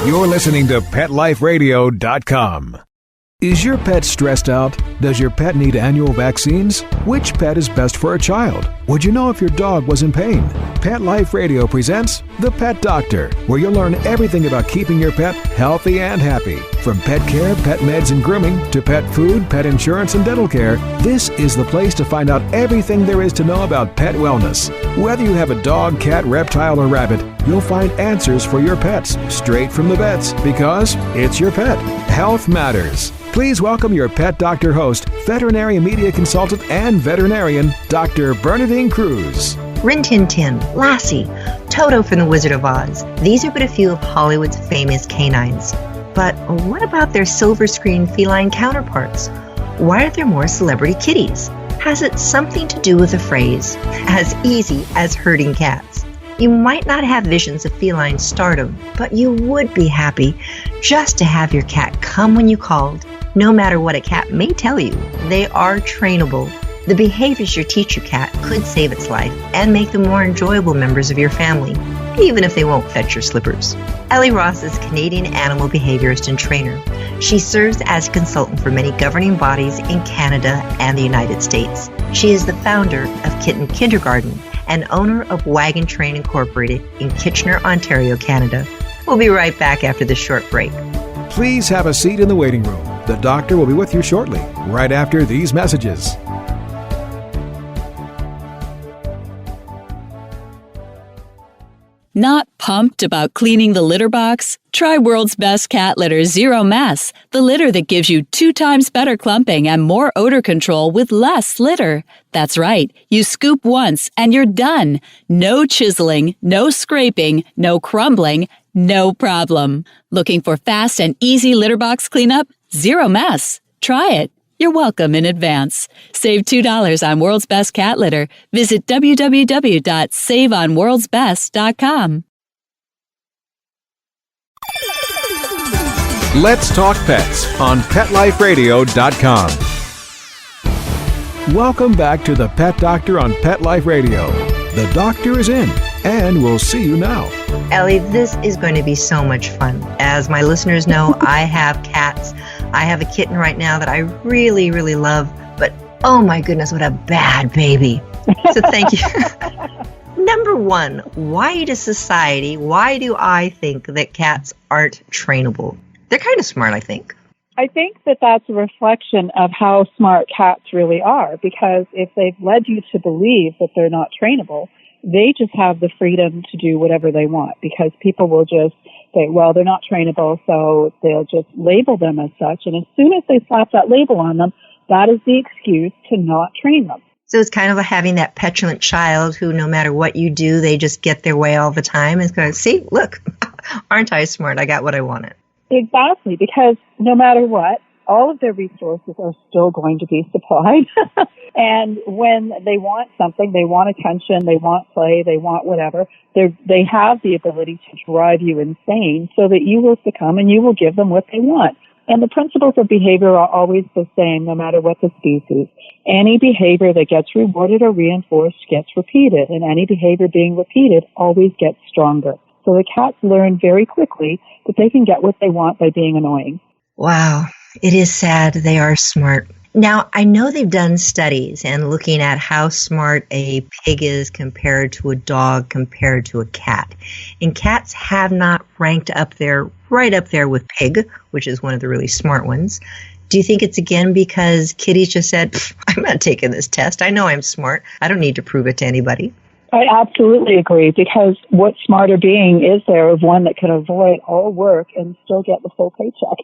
You're listening to PetLifeRadio.com. Is your pet stressed out? Does your pet need annual vaccines? Which pet is best for a child? Would you know if your dog was in pain? Pet Life Radio presents The Pet Doctor, where you'll learn everything about keeping your pet healthy and happy. From pet care, pet meds and grooming, to pet food, pet insurance, and dental care, this is the place to find out everything there is to know about pet wellness. Whether you have a dog, cat, reptile, or rabbit, you'll find answers for your pets straight from the vets, because it's your pet. Health matters. Please welcome your Pet Doctor host, veterinary media consultant and veterinarian, Dr. Bernadine Cruz. Rin Tin Tin, Lassie, Toto from The Wizard of Oz. These are but a few of Hollywood's famous canines. But what about their silver screen feline counterparts? Why are there more celebrity kitties? Has it something to do with the phrase, as easy as herding cats? You might not have visions of feline stardom, but you would be happy just to have your cat come when you called. No matter what a cat may tell you, they are trainable. The behaviors you teach your cat could save its life and make them more enjoyable members of your family, even if they won't fetch your slippers. Ellie Ross is a Canadian animal behaviorist and trainer. She serves as a consultant for many governing bodies in Canada and the United States. She is the founder of Kitten Kindergarten and owner of Wag and Train Inc. in Kitchener, Ontario, Canada. We'll be right back after this short break. Please have a seat in the waiting room. The doctor will be with you shortly, right after these messages. Not pumped about cleaning the litter box? Try World's Best Cat Litter Zero Mess, the litter that gives you 2 times better clumping and more odor control with less litter. That's right, you scoop once and you're done. No chiseling, no scraping, no crumbling, no problem. Looking for fast and easy litter box cleanup? Zero Mess. Try it. You're welcome in advance. Save $2 on World's Best Cat Litter. Visit www.saveonworldsbest.com. Let's talk pets on PetLifeRadio.com. Welcome back to the Pet Doctor on Pet Life Radio. The doctor is in, and we'll see you now. Ellie, this is going to be so much fun. As my listeners know, I have cats. I have a kitten right now that I really, really love, but oh my goodness, what a bad baby. So thank you. Number one, why do I think that cats aren't trainable? They're kind of smart, I think. I think that that's a reflection of how smart cats really are, because if they've led you to believe that they're not trainable, they just have the freedom to do whatever they want, because people will just say, well, they're not trainable, so they'll just label them as such. And as soon as they slap that label on them, that is the excuse to not train them. So it's kind of like having that petulant child who, no matter what you do, they just get their way all the time. And go, see, look, aren't I smart? I got what I wanted. Exactly, because no matter what, all of their resources are still going to be supplied. And when they want something, they want attention, they want play, they want whatever, they have the ability to drive you insane so that you will succumb and you will give them what they want. And the principles of behavior are always the same, no matter what the species. Any behavior that gets rewarded or reinforced gets repeated, and any behavior being repeated always gets stronger. So the cats learn very quickly that they can get what they want by being annoying. Wow, it is sad. They are smart. Now, I know they've done studies and looking at how smart a pig is compared to a dog, compared to a cat. And cats have not ranked up there, right up there with pig, which is one of the really smart ones. Do you think it's again because kitties just said, I'm not taking this test. I know I'm smart. I don't need to prove it to anybody. I absolutely agree, because what smarter being is there of one that can avoid all work and still get the full paycheck?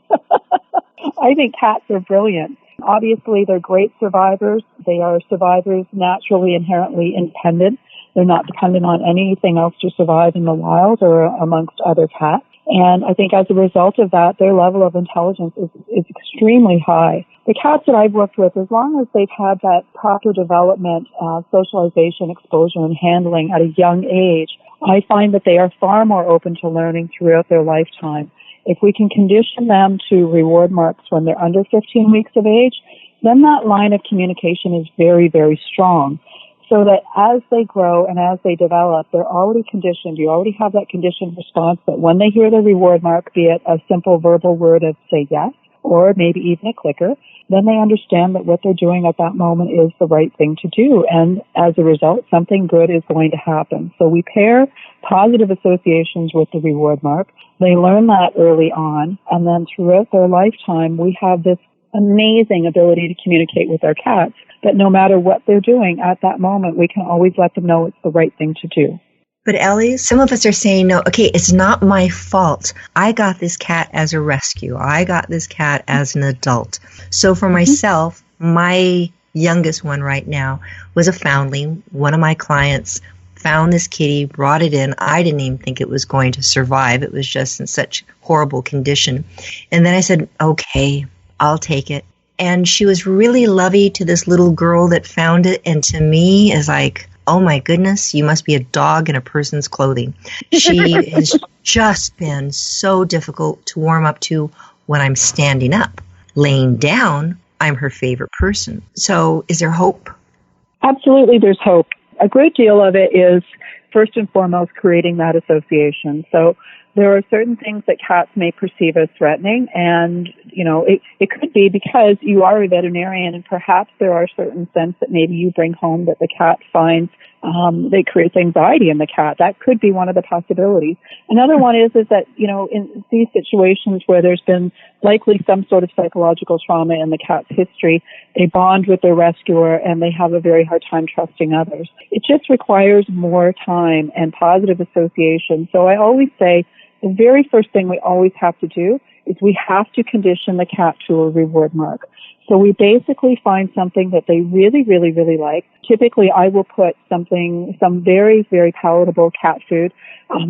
I think cats are brilliant. Obviously, they're great survivors. They are survivors naturally, inherently independent. They're not dependent on anything else to survive in the wild or amongst other cats. And I think as a result of that, their level of intelligence is extremely high. The cats that I've worked with, as long as they've had that proper development, socialization, exposure, and handling at a young age, I find that they are far more open to learning throughout their lifetime. If we can condition them to reward marks when they're under 15 weeks of age, then that line of communication is very, very strong. so that as they grow and as they develop, they're already conditioned. You already have that conditioned response that when they hear the reward mark, be it a simple verbal word of say yes, or maybe even a clicker, then they understand that what they're doing at that moment is the right thing to do. And as a result, something good is going to happen. So we pair positive associations with the reward mark. They learn that early on. And then throughout their lifetime, we have this amazing ability to communicate with our cats that no matter what they're doing at that moment, we can always let them know it's the right thing to do. But Ellie, some of us are saying, no, okay, it's not my fault. I got this cat as a rescue. I got this cat as an adult. So for myself, my youngest one right now was a foundling. One of my clients found this kitty, brought it in. I didn't even think it was going to survive. It was just in such horrible condition. And then I said, okay, I'll take it. And she was really lovey to this little girl that found it. And to me, is like, oh my goodness, you must be a dog in a person's clothing. She has just been so difficult to warm up to when I'm standing up. Laying down, I'm her favorite person. So is there hope? Absolutely, there's hope. A great deal of it is, first and foremost, creating that association. So there are certain things that cats may perceive as threatening, and, you know, it could be because you are a veterinarian, and perhaps there are certain scents that maybe you bring home that the cat finds they create anxiety in the cat. That could be one of the possibilities. Another one is that, you know, in these situations where there's been likely some sort of psychological trauma in the cat's history, they bond with their rescuer and they have a very hard time trusting others. It just requires more time and positive association. So I always say the very first thing we always have to do is we have to condition the cat to a reward mark. So we basically find something that they really, really, really like. Typically, I will put some very, very palatable cat food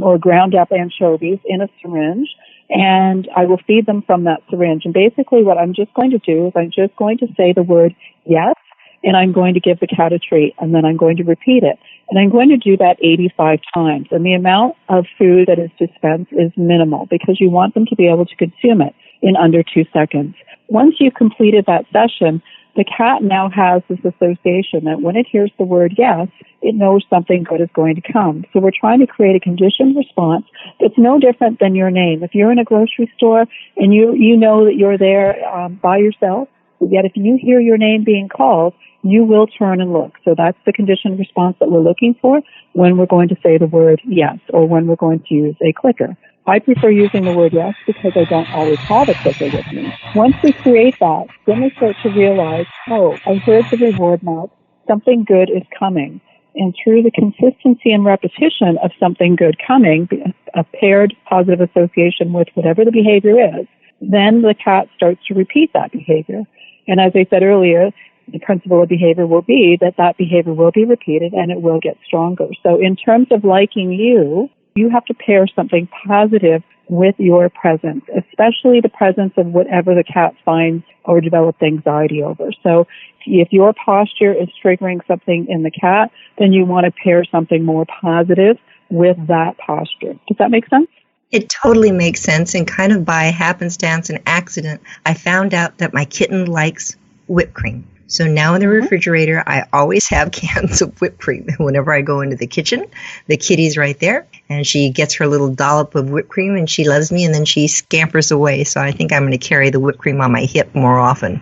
or ground up anchovies in a syringe, and I will feed them from that syringe. And basically what I'm just going to do is I'm just going to say the word yes, and I'm going to give the cat a treat, and then I'm going to repeat it. And I'm going to do that 85 times. And the amount of food that is dispensed is minimal because you want them to be able to consume it in under 2 seconds. Once you've completed that session, the cat now has this association that when it hears the word yes, it knows something good is going to come. So we're trying to create a conditioned response that's no different than your name. If you're in a grocery store and you know that you're there by yourself, yet if you hear your name being called, you will turn and look. So that's the conditioned response that we're looking for when we're going to say the word yes or when we're going to use a clicker. I prefer using the word yes because I don't always have a clicker with me. Once we create that, then we start to realize, oh, I heard the reward mark. Something good is coming. And through the consistency and repetition of something good coming, a paired positive association with whatever the behavior is, then the cat starts to repeat that behavior. And as I said earlier, the principle of behavior will be that behavior will be repeated and it will get stronger. So in terms of liking you, you have to pair something positive with your presence, especially the presence of whatever the cat finds or develops anxiety over. So if your posture is triggering something in the cat, then you want to pair something more positive with that posture. Does that make sense? It totally makes sense, and kind of by happenstance and accident, I found out that my kitten likes whipped cream. So now in the refrigerator, I always have cans of whipped cream. Whenever I go into the kitchen, the kitty's right there, and she gets her little dollop of whipped cream, and she loves me, and then she scampers away. So I think I'm going to carry the whipped cream on my hip more often.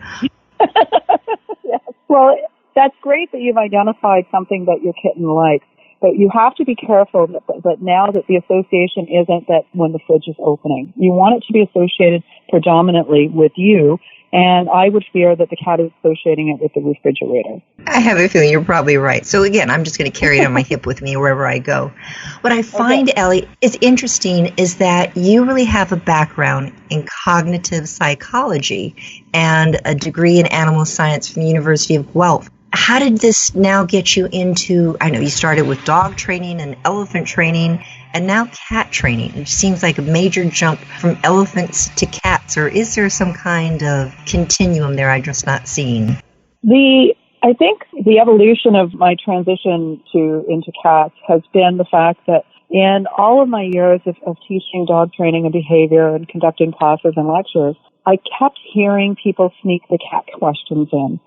Yes. Well, that's great that you've identified something that your kitten likes. But you have to be careful that now that the association isn't that when the fridge is opening. You want it to be associated predominantly with you, and I would fear that the cat is associating it with the refrigerator. I have a feeling you're probably right. So again, I'm just going to carry it on my hip with me wherever I go. What I find, Ellie, is interesting is that you really have a background in cognitive psychology and a degree in animal science from the University of Guelph. How did this now get you into, I know you started with dog training and elephant training and now cat training. It seems like a major jump from elephants to cats, or is there some kind of continuum there I'm just not seeing? I think the evolution of my transition into cats has been the fact that in all of my years of teaching dog training and behavior and conducting classes and lectures, I kept hearing people sneak the cat questions in.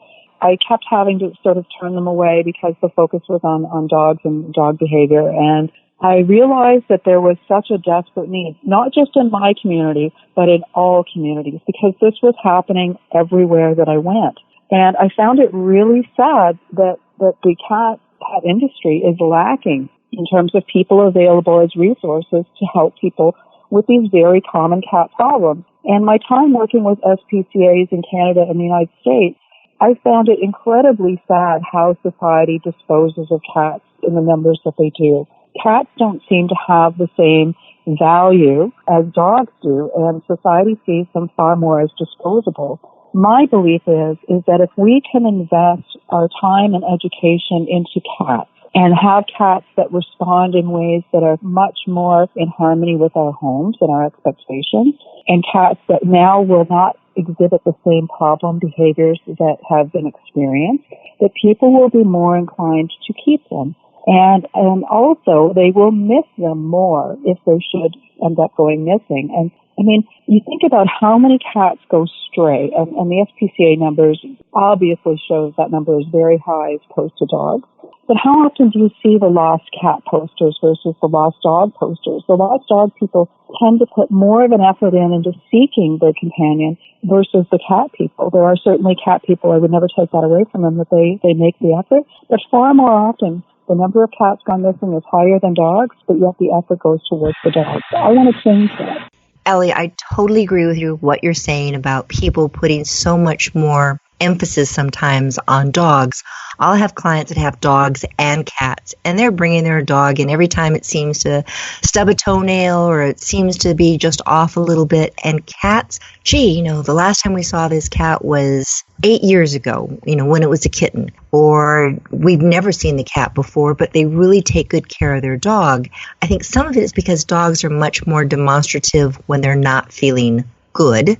I kept having to sort of turn them away because the focus was on dogs and dog behavior. And I realized that there was such a desperate need, not just in my community, but in all communities, because this was happening everywhere that I went. And I found it really sad that the pet industry is lacking in terms of people available as resources to help people with these very common cat problems. And my time working with SPCAs in Canada and the United States, I found it incredibly sad how society disposes of cats in the numbers that they do. Cats don't seem to have the same value as dogs do, and society sees them far more as disposable. My belief is that if we can invest our time and education into cats and have cats that respond in ways that are much more in harmony with our homes and our expectations, and cats that now will not exhibit the same problem behaviors that have been experienced, that people will be more inclined to keep them. And also, they will miss them more if they should end up going missing. And I mean, you think about how many cats go stray, and the SPCA numbers obviously shows that number is very high as opposed to dogs. But how often do you see the lost cat posters versus the lost dog posters? The lost dog people tend to put more of an effort into seeking their companion versus the cat people. There are certainly cat people, I would never take that away from them, that they make the effort. But far more often, the number of cats gone missing is higher than dogs, but yet the effort goes towards the dogs. I want to change that. Ellie, I totally agree with you what you're saying about people putting so much more emphasis sometimes on dogs. I'll have clients that have dogs and cats, and they're bringing their dog in every time it seems to stub a toenail or it seems to be just off a little bit. And cats, the last time we saw this cat was 8 years ago, when it was a kitten, or we've never seen the cat before, but they really take good care of their dog. I think some of it is because dogs are much more demonstrative when they're not feeling good.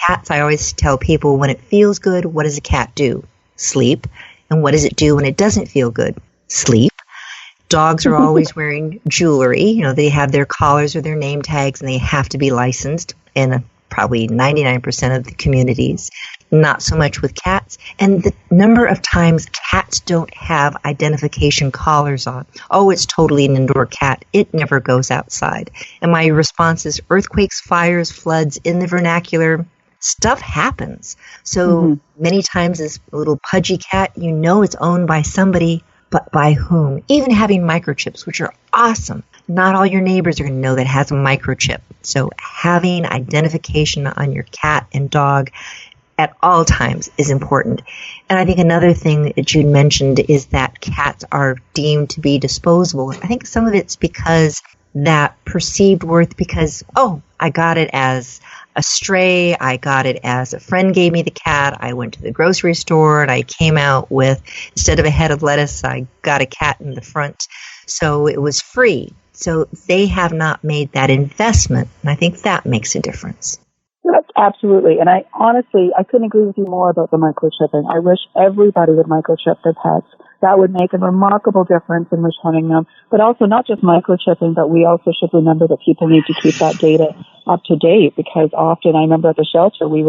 Cats, I always tell people, when it feels good, what does a cat do? Sleep. And what does it do when it doesn't feel good? Sleep. Dogs are always wearing jewelry. They have their collars or their name tags, and they have to be licensed in probably 99% of the communities. Not so much with cats. And the number of times cats don't have identification collars on. Oh, it's totally an indoor cat. It never goes outside. And my response is earthquakes, fires, floods, in the vernacular, stuff happens. So many times this little pudgy cat, it's owned by somebody, but by whom? Even having microchips, which are awesome. Not all your neighbors are going to know that has a microchip. So having identification on your cat and dog at all times is important. And I think another thing that you mentioned is that cats are deemed to be disposable. I think some of it's because that perceived worth, because, I got it as a stray, I got it as a friend gave me the cat, I went to the grocery store and I came out with, instead of a head of lettuce, I got a cat in the front. So it was free. So they have not made that investment, and I think that makes a difference. That's absolutely. And I couldn't agree with you more about the microchipping. I wish everybody would microchip their pets. That would make a remarkable difference in returning them. But also not just microchipping, but we also should remember that people need to keep that data up to date, because often, I remember at the shelter, we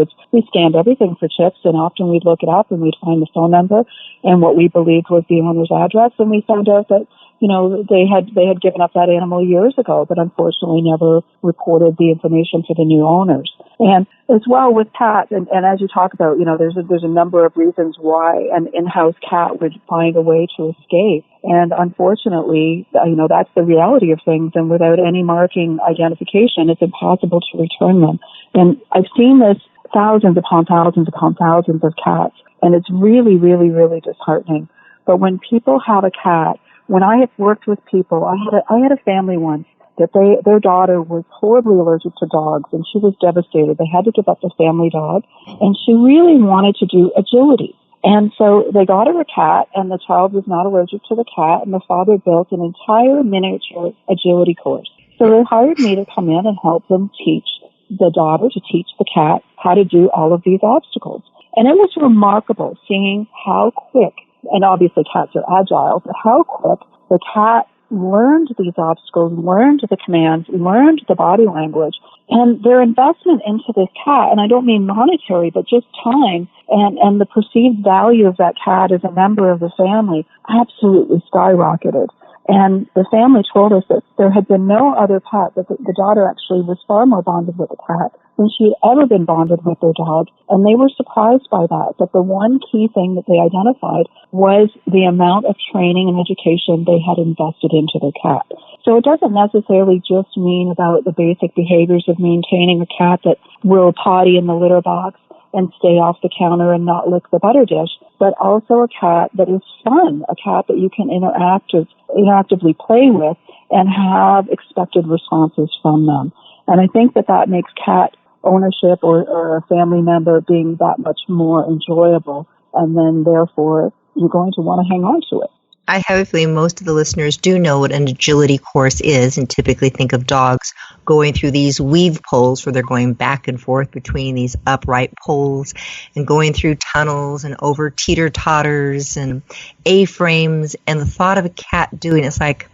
scanned everything for chips, and often we'd look it up and we'd find the phone number and what we believed was the owner's address, and we found out that they had given up that animal years ago, but unfortunately never reported the information to the new owners. And as well with cats, and as you talk about, there's a number of reasons why an in-house cat would find a way to escape. And unfortunately, that's the reality of things. And without any marking identification, it's impossible to return them. And I've seen this thousands upon thousands upon thousands of cats, and it's really, really, really disheartening. But when people have a cat, when I have worked with people, I had a family once that their daughter was horribly allergic to dogs, and she was devastated. They had to give up the family dog, and she really wanted to do agility. And so they got her a cat, and the child was not allergic to the cat, and the father built an entire miniature agility course. So they hired me to come in and help them teach the daughter, to teach the cat how to do all of these obstacles. And it was remarkable seeing how quick, and obviously cats are agile, but how quick the cat learned these obstacles, learned the commands, learned the body language. And their investment into this cat, and I don't mean monetary, but just time, And the perceived value of that cat as a member of the family absolutely skyrocketed. And the family told us that there had been no other pet, that the daughter actually was far more bonded with the cat than she had ever been bonded with their dog. And they were surprised by that the one key thing that they identified was the amount of training and education they had invested into their cat. So it doesn't necessarily just mean about the basic behaviors of maintaining a cat that will potty in the litter box and stay off the counter and not lick the butter dish, but also a cat that is fun, a cat that you can interactively play with and have expected responses from them. And I think that makes cat ownership or a family member being that much more enjoyable, and then therefore you're going to want to hang on to it. I have a feeling most of the listeners do know what an agility course is and typically think of dogs going through these weave poles where they're going back and forth between these upright poles and going through tunnels and over teeter-totters and A-frames. And the thought of a cat doing it's like,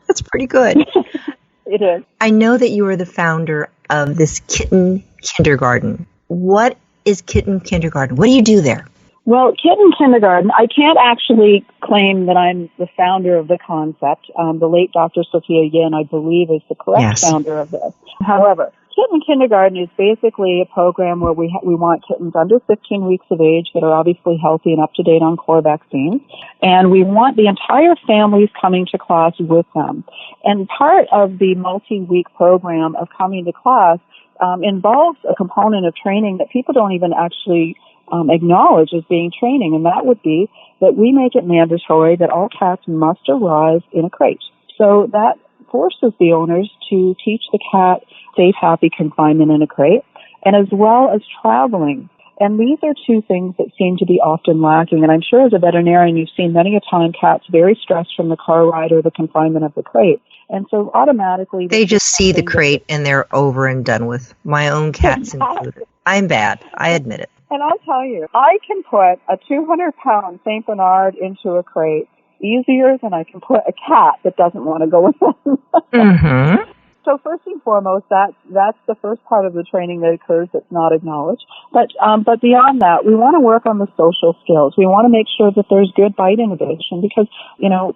that's pretty good. It is. I know that you are the founder of this Kitten Kindergarten. What is Kitten Kindergarten? What do you do there? Well, Kitten Kindergarten, I can't actually claim that I'm the founder of the concept. The late Dr. Sophia Yin, I believe, is the correct founder of this. However, Kitten Kindergarten is basically a program where we want kittens under 15 weeks of age that are obviously healthy and up to date on core vaccines. And we want the entire families coming to class with them. And part of the multi-week program of coming to class involves a component of training that people don't even actually acknowledge as being training, and that would be that we make it mandatory that all cats must arrive in a crate. So that forces the owners to teach the cat safe, happy confinement in a crate, and as well as traveling. And these are two things that seem to be often lacking. And I'm sure as a veterinarian, you've seen many a time cats very stressed from the car ride or the confinement of the crate. And so automatically they just see the crate and they're over and done with. My own cats included. I'm bad. I admit it. And I'll tell you, I can put a 200-pound St. Bernard into a crate easier than I can put a cat that doesn't want to go in. Mm-hmm. So first and foremost, that's the first part of the training that occurs that's not acknowledged. But beyond that, we want to work on the social skills. We want to make sure that there's good bite inhibition because,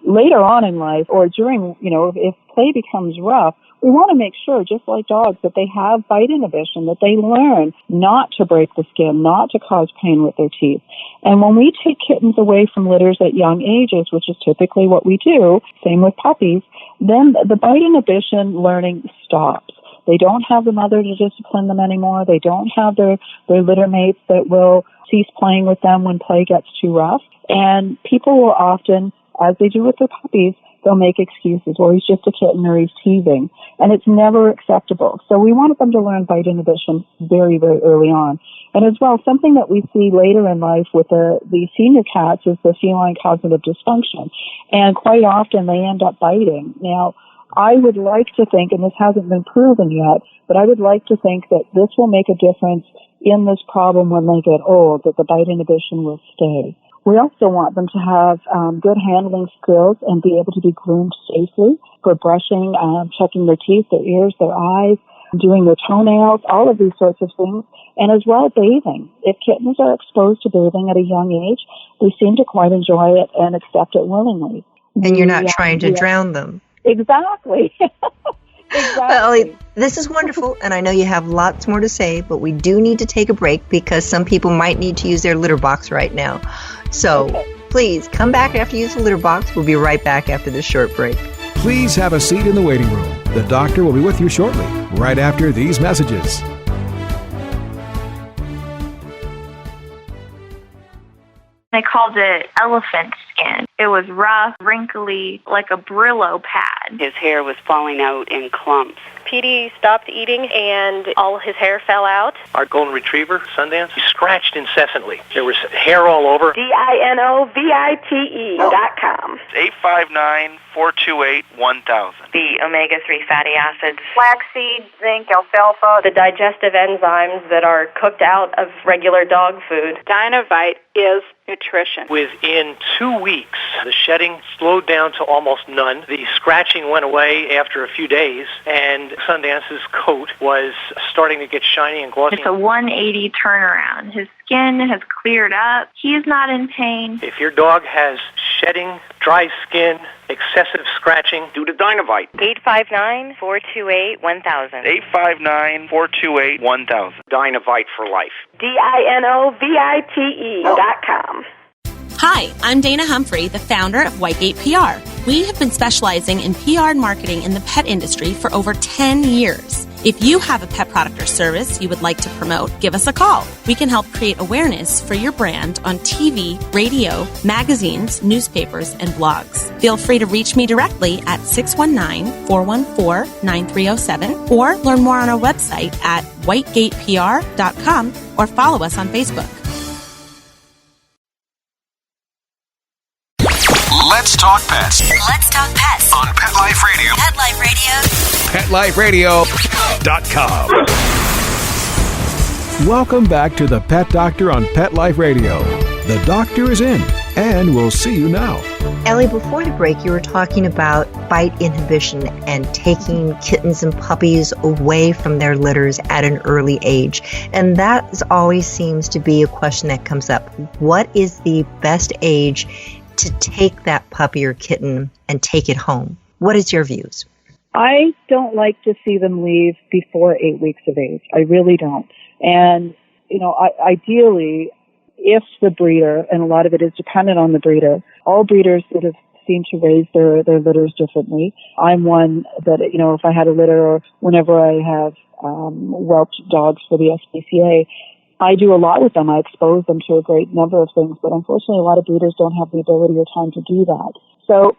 later on in life or during, if play becomes rough, we want to make sure, just like dogs, that they have bite inhibition, that they learn not to break the skin, not to cause pain with their teeth. And when we take kittens away from litters at young ages, which is typically what we do, same with puppies, then the bite inhibition learning stops. They don't have the mother to discipline them anymore. They don't have their litter mates that will cease playing with them when play gets too rough. And people will often, as they do with their puppies, they'll make excuses, or he's just a kitten or he's teething. And it's never acceptable. So we wanted them to learn bite inhibition very, very early on. And as well, something that we see later in life with the senior cats is the feline cognitive dysfunction. And quite often they end up biting. Now, I would like to think, and this hasn't been proven yet, but I would like to think that this will make a difference in this problem when they get old, that the bite inhibition will stay. We also want them to have good handling skills and be able to be groomed safely for brushing, checking their teeth, their ears, their eyes, doing their toenails, all of these sorts of things, and as well bathing. If kittens are exposed to bathing at a young age, they seem to quite enjoy it and accept it willingly. And you're not trying to drown them. Exactly. Exactly. Well, this is wonderful, and I know you have lots more to say, but we do need to take a break because some people might need to use their litter box right now. So please come back after you use the litter box. We'll be right back after this short break. Please have a seat in the waiting room. The doctor will be with you shortly, right after these messages. They called it elephant skin. It was rough, wrinkly, like a Brillo pad. His hair was falling out in clumps. Petey stopped eating and all his hair fell out. Our golden retriever, Sundance, he scratched incessantly. There was hair all over. DINOVITE.com. 859-428-1000. The omega-3 fatty acids. Flaxseed, zinc, alfalfa. The digestive enzymes that are cooked out of regular dog food. Dinovite is nutrition. Within 2 weeks, the shedding slowed down to almost none. The scratching went away after a few days, and Sundance's coat was starting to get shiny and glossy. It's a 180 turnaround. His skin has cleared up. He's not in pain. If your dog has shedding, dry skin, excessive scratching, do the Dynavite. 859-428-1000. 859-428-1000. Dynavite for life. DINOVITE.com. Hi, I'm Dana Humphrey, the founder of Whitegate PR. We have been specializing in PR and marketing in the pet industry for over 10 years. If you have a pet product or service you would like to promote, give us a call. We can help create awareness for your brand on TV, radio, magazines, newspapers, and blogs. Feel free to reach me directly at 619-414-9307 or learn more on our website at whitegatepr.com or follow us on Facebook. Let's talk pets. Let's talk pets On Pet Life Radio. Pet Life Radio. PetLifeRadio.com. Welcome back to the Pet Doctor on Pet Life Radio. The doctor is in, and we'll see you now. Ellie, before the break, you were talking about bite inhibition and taking kittens and puppies away from their litters at an early age. And that always seems to be a question that comes up. What is the best age to take that puppy or kitten and take it home? What is your views? I don't like to see them leave before 8 weeks of age. I really don't. And, ideally, if the breeder, and a lot of it is dependent on the breeder, all breeders sort of seem to raise their litters differently. I'm one that, if I had a litter or whenever I have whelped dogs for the SPCA, I do a lot with them. I expose them to a great number of things, but unfortunately a lot of breeders don't have the ability or time to do that. So,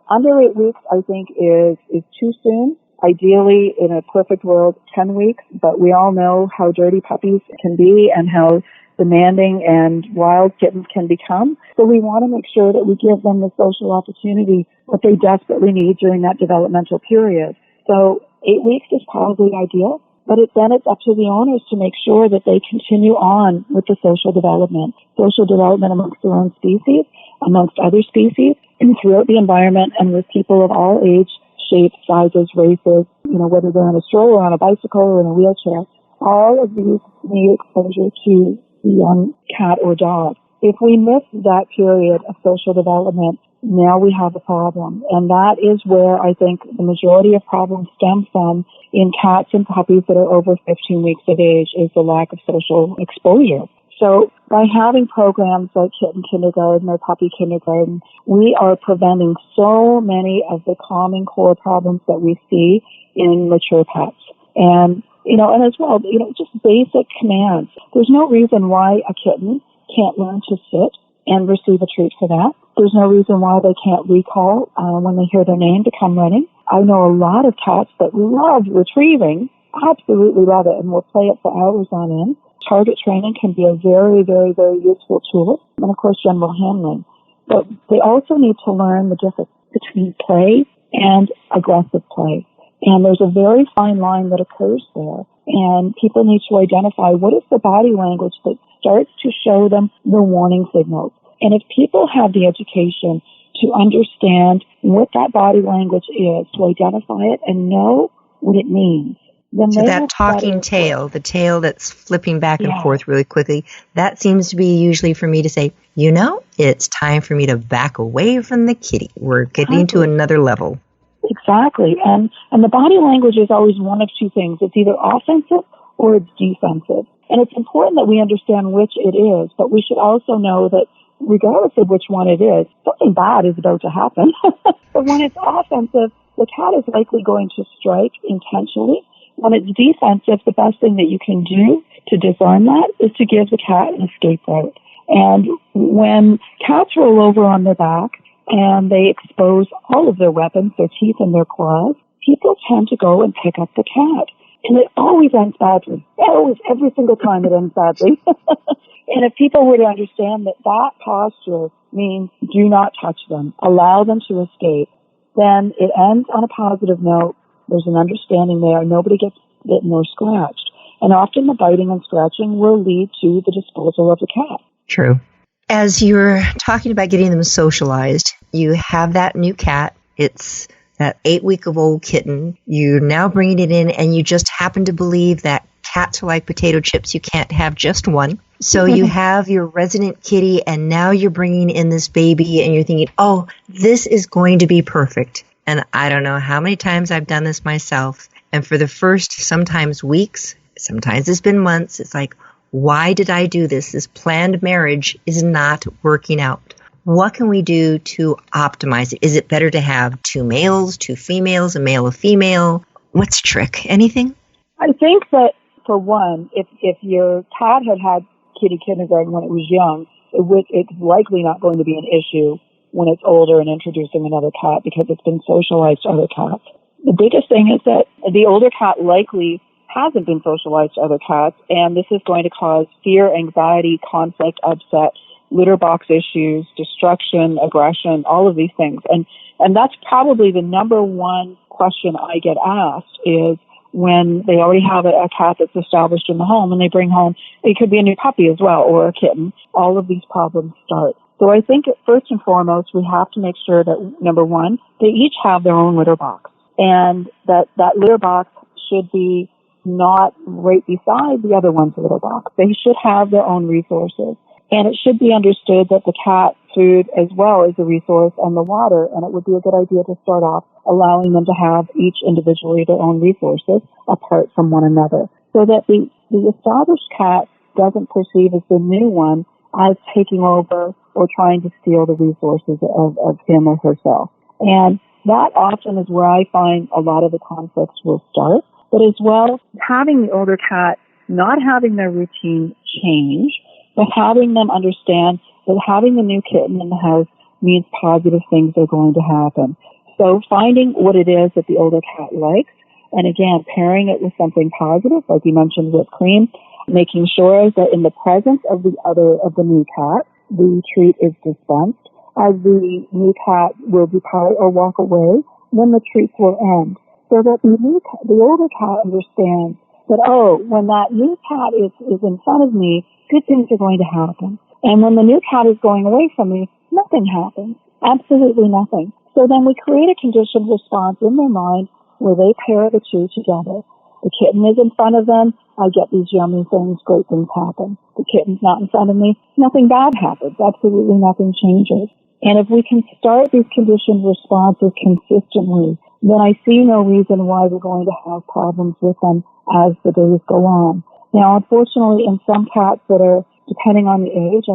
under 8 weeks I think is too soon. Ideally, in a perfect world, 10 weeks, but we all know how dirty puppies can be and how demanding and wild kittens can become. So we want to make sure that we give them the social opportunity that they desperately need during that developmental period. So 8 weeks is probably ideal. But then it's up to the owners to make sure that they continue on with the social development amongst their own species, amongst other species, and throughout the environment and with people of all age, shapes, sizes, races, whether they're in a stroller, on a bicycle, or in a wheelchair. All of these need exposure to the young cat or dog. If we miss that period of social development, now we have a problem. And that is where I think the majority of problems stem from in cats and puppies that are over 15 weeks of age, is the lack of social exposure. So by having programs like Kitten Kindergarten or Puppy Kindergarten, we are preventing so many of the common core problems that we see in mature pets. And as well, just basic commands. There's no reason why a kitten can't learn to sit and receive a treat for that. There's no reason why they can't recall when they hear their name to come running. I know a lot of cats that love retrieving, absolutely love it, and will play it for hours on end. Target training can be a very, very, very useful tool. And of course, general handling. But they also need to learn the difference between play and aggressive play. And there's a very fine line that occurs there. And people need to identify what is the body language that starts to show them the warning signals. And if people have the education to understand what that body language is, to identify it and know what it means, then so that talking tail, the tail that's flipping back and forth really quickly, that seems to be usually for me to say, it's time for me to back away from the kitty. We're getting to another level. Exactly. And the body language is always one of two things. It's either offensive or it's defensive. And it's important that we understand which it is, but we should also know that regardless of which one it is, something bad is about to happen. But when it's offensive, the cat is likely going to strike intentionally. When it's defensive, the best thing that you can do to disarm that is to give the cat an escape route. And when cats roll over on their back and they expose all of their weapons, their teeth and their claws, people tend to go and pick up the cat. And it always ends badly. Always, every single time it ends badly. And if people were to understand that that posture means do not touch them, allow them to escape, then it ends on a positive note. There's an understanding there. Nobody gets bitten or scratched. And often the biting and scratching will lead to the disposal of the cat. True. As you're talking about getting them socialized, you have that new cat. It's that 8-week-old kitten. You're now bringing it in, and you just happen to believe that cats are like potato chips. You can't have just one. So you have your resident kitty, and now you're bringing in this baby, and you're thinking, oh, this is going to be perfect. And I don't know how many times I've done this myself. And for the first, sometimes weeks, sometimes it's been months, it's like, why did I do this? This planned marriage is not working out. What can we do to optimize it? Is it better to have 2 males, 2 females, a male, a female? What's the trick? Anything? I think that, for one, if your cat had kitty kindergarten when it was young, it's likely not going to be an issue when it's older and introducing another cat because it's been socialized to other cats. The biggest thing is that the older cat likely hasn't been socialized to other cats, and this is going to cause fear, anxiety, conflict, upset, litter box issues, destruction, aggression, all of these things. And that's probably the number one question I get asked is when they already have a cat that's established in the home and they bring home, it could be a new puppy as well or a kitten. All of these problems start. So I think first and foremost, we have to make sure that, number one, they each have their own litter box, and that litter box should be not right beside the other one's litter box. They should have their own resources. And it should be understood that the cat food as well is a resource and the water, and it would be a good idea to start off allowing them to have each individually their own resources apart from one another, so that the established cat doesn't perceive as the new one as taking over or trying to steal the resources of him or herself. And that often is where I find a lot of the conflicts will start. But as well, having the older cat not having their routine change, but having them understand that having the new kitten in the house means positive things are going to happen. So finding what it is that the older cat likes, and again, pairing it with something positive, like you mentioned whipped cream, making sure that in the presence of the new cat, the treat is dispensed. As the new cat will depart or walk away, then the treats will end. So that the older cat understands that, oh, when that new cat is in front of me, good things are going to happen. And when the new cat is going away from me, nothing happens. Absolutely nothing. So then we create a conditioned response in their mind where they pair the two together. The kitten is in front of them, I get these yummy things, great things happen. The kitten's not in front of me, nothing bad happens. Absolutely nothing changes. And if we can start these conditioned responses consistently, then I see no reason why we're going to have problems with them as the days go on. Now, unfortunately, in some cats that are, depending on the age,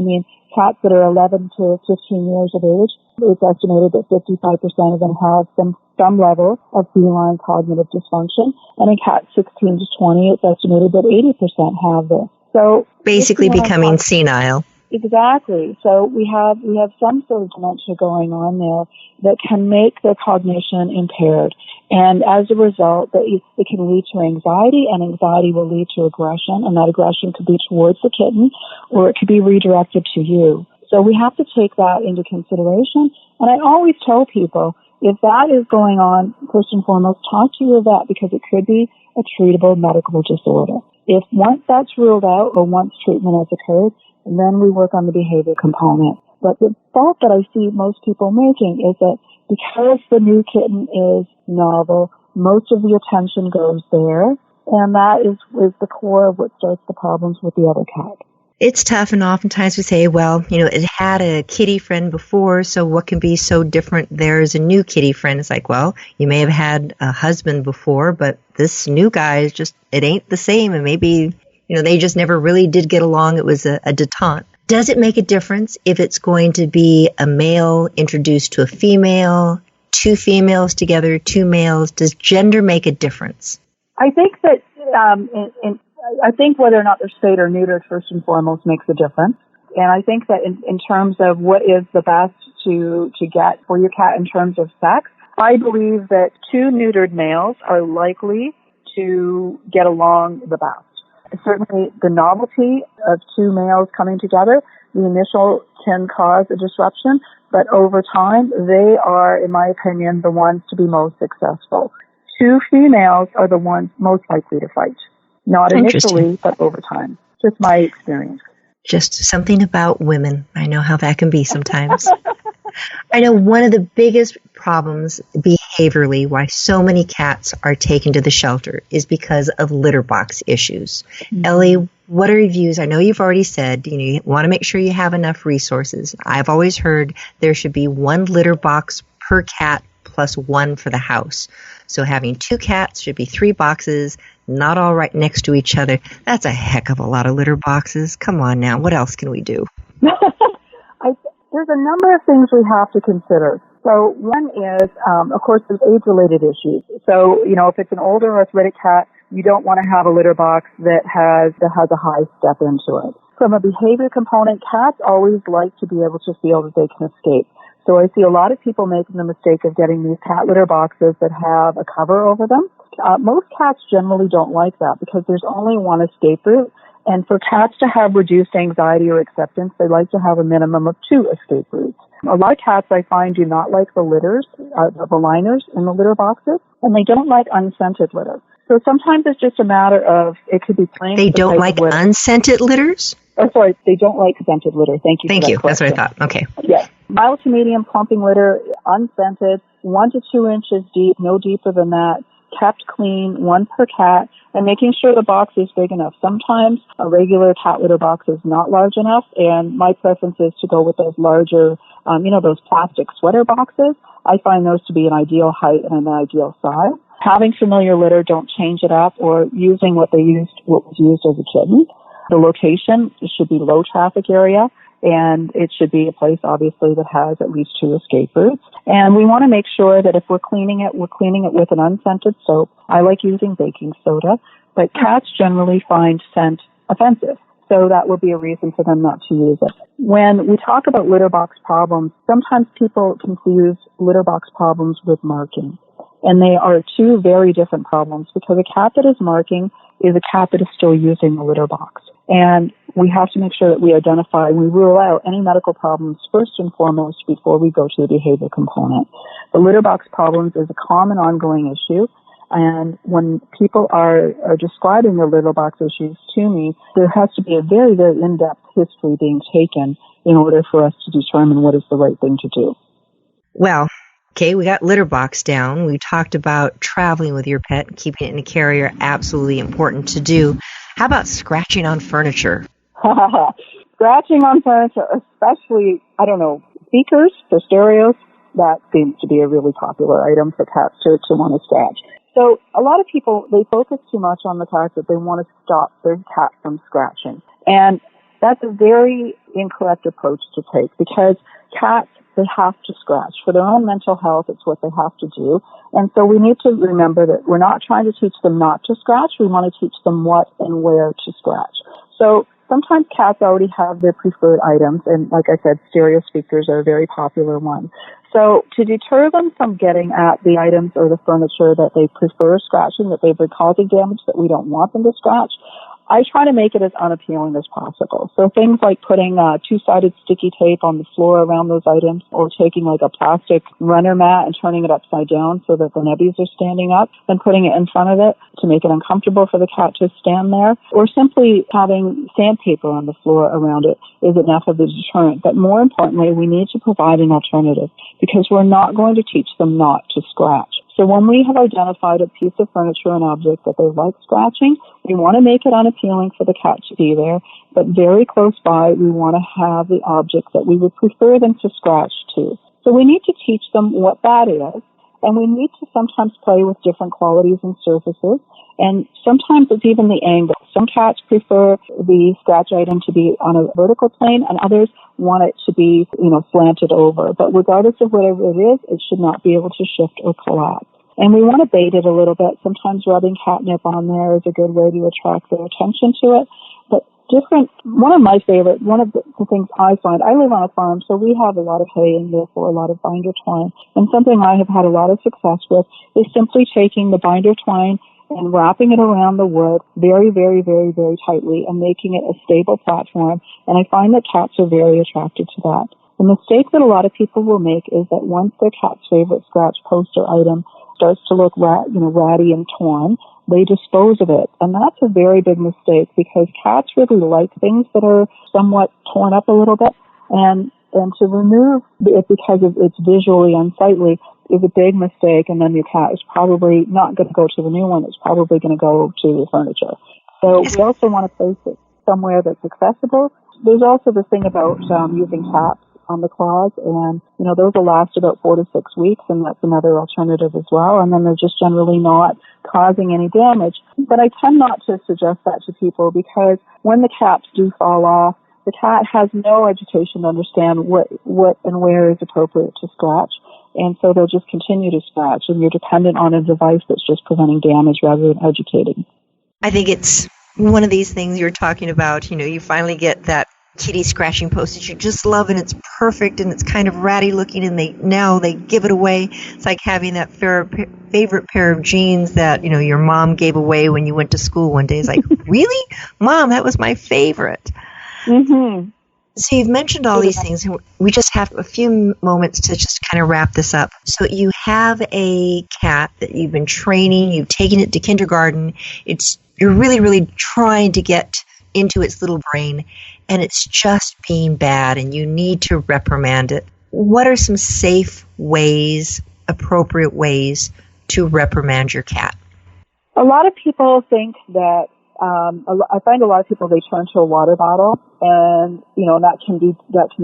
cats that are 11 to 15 years of age, it's estimated that 55% of them have some level of feline cognitive dysfunction. And in cats 16 to 20, it's estimated that 80% have this. So basically becoming senile. Exactly. So we have some sort of dementia going on there that can make their cognition impaired. And as a result, it can lead to anxiety, and anxiety will lead to aggression, and that aggression could be towards the kitten, or it could be redirected to you. So we have to take that into consideration. And I always tell people, if that is going on, first and foremost, talk to your vet, because it could be a treatable medical disorder. If once that's ruled out, or once treatment has occurred, then we work on the behavior component. But the fault that I see most people making is that because the new kitten is novel, most of the attention goes there, and that is the core of what starts the problems with the other cat. It's tough, and oftentimes we say, well, it had a kitty friend before, so what can be so different? There's a new kitty friend. It's like, well, you may have had a husband before, but this new guy is just, it ain't the same, and maybe they just never really did get along. It was a detente. Does it make a difference if it's going to be a male introduced to a female, 2 females together, 2 males? Does gender make a difference? I think that I think whether or not they're spayed or neutered, first and foremost, makes a difference. And I think that in terms of what is the best to get for your cat in terms of sex, I believe that 2 neutered males are likely to get along the best. Certainly the novelty of 2 males coming together, the initial can cause a disruption, but over time, they are, in my opinion, the ones to be most successful. 2 females are the ones most likely to fight. Not initially, but over time. Just my experience. Just something about women. I know how that can be sometimes. I know one of the biggest problems behaviorally why so many cats are taken to the shelter is because of litter box issues. Mm-hmm. Ellie, What are reviews? I know you've already said, you want to make sure you have enough resources. I've always heard there should be one litter box per cat plus one for the house. So having 2 cats should be 3 boxes, not all right next to each other. That's a heck of a lot of litter boxes. Come on now. What else can we do? There's a number of things we have to consider. So one is, of course, there's age-related issues. So, if it's an older arthritic cat, you don't want to have a litter box that has a high step into it. From a behavior component, cats always like to be able to feel that they can escape. So I see a lot of people making the mistake of getting these cat litter boxes that have a cover over them. Most cats generally don't like that because there's only one escape route. And for cats to have reduced anxiety or acceptance, they like to have a minimum of 2 escape routes. A lot of cats I find do not like the litters, the liners in the litter boxes, and they don't like unscented litter. So sometimes it's just a matter of, it could be plain. They don't like unscented litters? Oh, sorry, they don't like scented litter. Thank you. Thank you. That's what I thought. Okay. Yes. Mild to medium clumping litter, unscented, 1 to 2 inches deep, no deeper than that, kept clean, 1 per cat, and making sure the box is big enough. Sometimes a regular cat litter box is not large enough, and my preference is to go with those larger, those plastic sweater boxes. I find those to be an ideal height and an ideal size. Having familiar litter, don't change it up, or using what was used as a kitten. The location should be low traffic area, and it should be a place, obviously, that has at least 2 escape routes. And we want to make sure that if we're cleaning it with an unscented soap. I like using baking soda, but cats generally find scent offensive. So that would be a reason for them not to use it. When we talk about litter box problems, sometimes people confuse litter box problems with marking. And they are 2 very different problems, because a cat that is marking is a cat that is still using the litter box. And we have to make sure that we identify and we rule out any medical problems first and foremost before we go to the behavior component. The litter box problems is a common ongoing issue. And when people are describing their litter box issues to me, there has to be a very, very in-depth history being taken in order for us to determine what is the right thing to do. Well, okay, we got litter box down. We talked about traveling with your pet and keeping it in a carrier, absolutely important to do. How about scratching on furniture? Scratching on furniture, especially, speakers for stereos, that seems to be a really popular item for cats to want to scratch. So a lot of people, they focus too much on the fact that they want to stop their cat from scratching. And that's a very incorrect approach to take, because cats, they have to scratch. For their own mental health, it's what they have to do. And so we need to remember that we're not trying to teach them not to scratch. We want to teach them what and where to scratch. So sometimes cats already have their preferred items. And like I said, stereo speakers are a very popular one. So to deter them from getting at the items or the furniture that they prefer scratching, that they've been causing damage, that we don't want them to scratch, I try to make it as unappealing as possible. So things like putting 2-sided sticky tape on the floor around those items, or taking like a plastic runner mat and turning it upside down so that the nebbies are standing up, and putting it in front of it to make it uncomfortable for the cat to stand there, or simply having sandpaper on the floor around it is enough of a deterrent. But more importantly, we need to provide an alternative, because we're not going to teach them not to scratch. So when we have identified a piece of furniture and object that they like scratching, we want to make it unappealing for the cat to be there, but very close by, we want to have the object that we would prefer them to scratch to. So we need to teach them what that is, and we need to sometimes play with different qualities and surfaces, and sometimes it's even the angle. Some cats prefer the scratch item to be on a vertical plane, and others want it to be, slanted over. But regardless of whatever it is, it should not be able to shift or collapse. And we want to bait it a little bit. Sometimes rubbing catnip on there is a good way to attract their attention to it. But one of the things I find, I live on a farm, so we have a lot of hay and therefore a lot of binder twine. And something I have had a lot of success with is simply taking the binder twine and wrapping it around the wood very, very, very, very tightly and making it a stable platform. And I find that cats are very attracted to that. The mistake that a lot of people will make is that once their cat's favorite scratch poster item starts to look ratty and torn, they dispose of it. And that's a very big mistake, because cats really like things that are somewhat torn up a little bit. And to remove it because it's visually unsightly is a big mistake, and then your cat is probably not going to go to the new one. It's probably going to go to the furniture. So we also want to place it. somewhere that's accessible. There's also the thing about using taps on the claws, and those will last about 4 to 6 weeks, and that's another alternative as well. And then they're just generally not causing any damage. But I tend not to suggest that to people, because when the caps do fall off, the cat has no education to understand what and where is appropriate to scratch. And so they'll just continue to scratch, and you're dependent on a device that's just preventing damage rather than educating. I think it's one of these things you're talking about. You finally get that kitty scratching post that you just love, and it's perfect, and it's kind of ratty looking, and they give it away. It's like having that favorite pair of jeans that your mom gave away when you went to school one day. It's like, really, Mom, that was my favorite. Mm-hmm. So you've mentioned all these things. We just have a few moments to just kind of wrap this up. So you have a cat that you've been training, you've taken it to kindergarten. You're really, really trying to get into its little brain, and it's just being bad, and you need to reprimand it. What are some safe ways, appropriate ways to reprimand your cat? A lot of people think that I find a lot of people, they turn to a water bottle, and that can be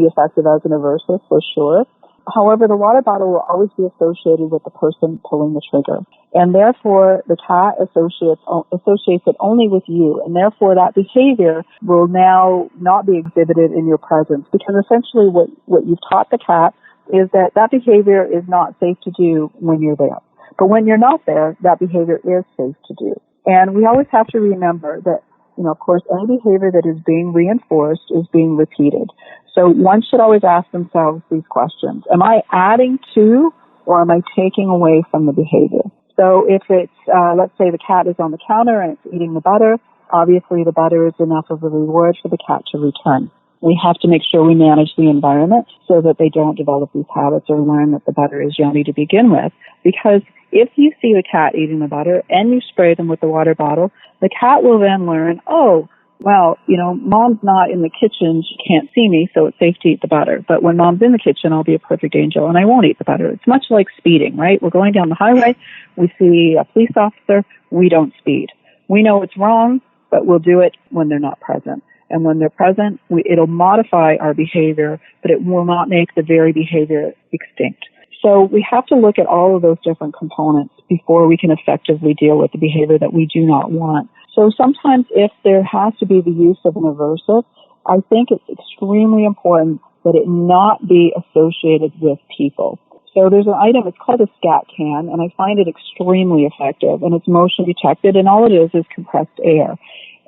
effective as an aversive for sure. However, the water bottle will always be associated with the person pulling the trigger, and therefore the cat associates it only with you, and therefore that behavior will now not be exhibited in your presence, because essentially what you've taught the cat is that behavior is not safe to do when you're there. But when you're not there, that behavior is safe to do. And we always have to remember that, of course, any behavior that is being reinforced is being repeated. So one should always ask themselves these questions. Am I adding to, or am I taking away from the behavior? So if it's, let's say the cat is on the counter and it's eating the butter, obviously the butter is enough of a reward for the cat to return. We have to make sure we manage the environment so that they don't develop these habits or learn that the butter is yummy to begin with. Because if you see the cat eating the butter and you spray them with the water bottle, the cat will then learn, oh, well, Mom's not in the kitchen, she can't see me, so it's safe to eat the butter. But when Mom's in the kitchen, I'll be a perfect angel and I won't eat the butter. It's much like speeding, right? We're going down the highway, we see a police officer, we don't speed. We know it's wrong, but we'll do it when they're not present. And when they're present, it'll modify our behavior, but it will not make the very behavior extinct. So we have to look at all of those different components before we can effectively deal with the behavior that we do not want. So sometimes if there has to be the use of an aversive, I think it's extremely important that it not be associated with people. So there's an item, it's called a scat can, and I find it extremely effective, and it's motion detected, and all it is compressed air.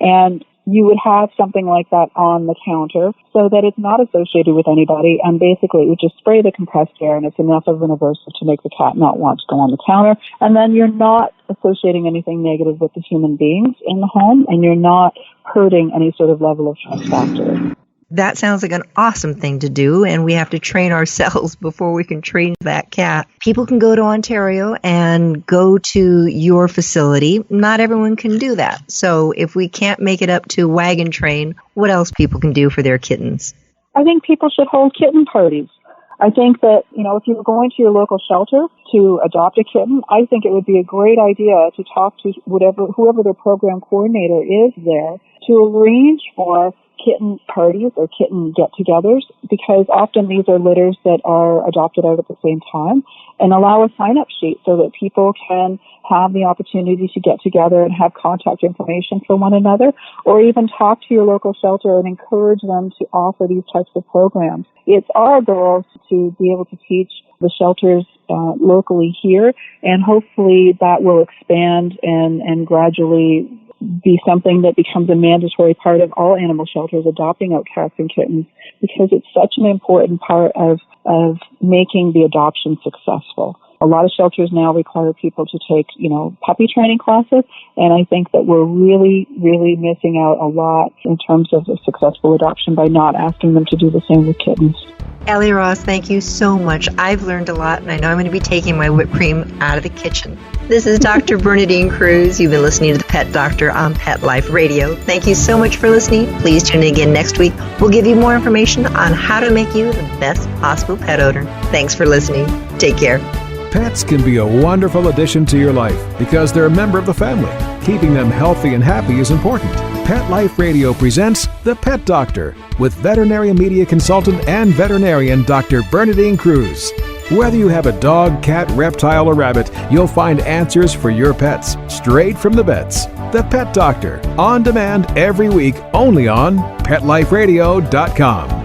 And you would have something like that on the counter so that it's not associated with anybody, and basically it would just spray the compressed air, and it's enough of an aversive to make the cat not want to go on the counter. And then you're not associating anything negative with the human beings in the home, and you're not hurting any sort of level of trust factor. That sounds like an awesome thing to do, and we have to train ourselves before we can train that cat. People can go to Ontario and go to your facility. Not everyone can do that. So if we can't make it up to Wag and Train, what else people can do for their kittens? I think people should hold kitten parties. I think that, if you're going to your local shelter to adopt a kitten, I think it would be a great idea to talk to whoever their program coordinator is there to arrange for kitten parties or kitten get-togethers, because often these are litters that are adopted out at the same time, and allow a sign-up sheet so that people can have the opportunity to get together and have contact information for one another, or even talk to your local shelter and encourage them to offer these types of programs. It's our goal to be able to teach the shelters locally here, and hopefully that will expand and gradually be something that becomes a mandatory part of all animal shelters adopting out cats and kittens, because it's such an important part of making the adoption successful. A lot of shelters now require people to take, puppy training classes, and I think that we're really, really missing out a lot in terms of a successful adoption by not asking them to do the same with kittens. Ellie Ross, thank you so much. I've learned a lot, and I know I'm going to be taking my whipped cream out of the kitchen. This is Dr. Bernadine Cruz. You've been listening to The Pet Doctor on Pet Life Radio. Thank you so much for listening. Please tune in again next week. We'll give you more information on how to make you the best possible pet owner. Thanks for listening. Take care. Pets can be a wonderful addition to your life because they're a member of the family. Keeping them healthy and happy is important. Pet Life Radio presents The Pet Doctor with veterinary media consultant and veterinarian Dr. Bernadine Cruz. Whether you have a dog, cat, reptile, or rabbit, you'll find answers for your pets straight from the vets. The Pet Doctor, on demand every week, only on PetLifeRadio.com.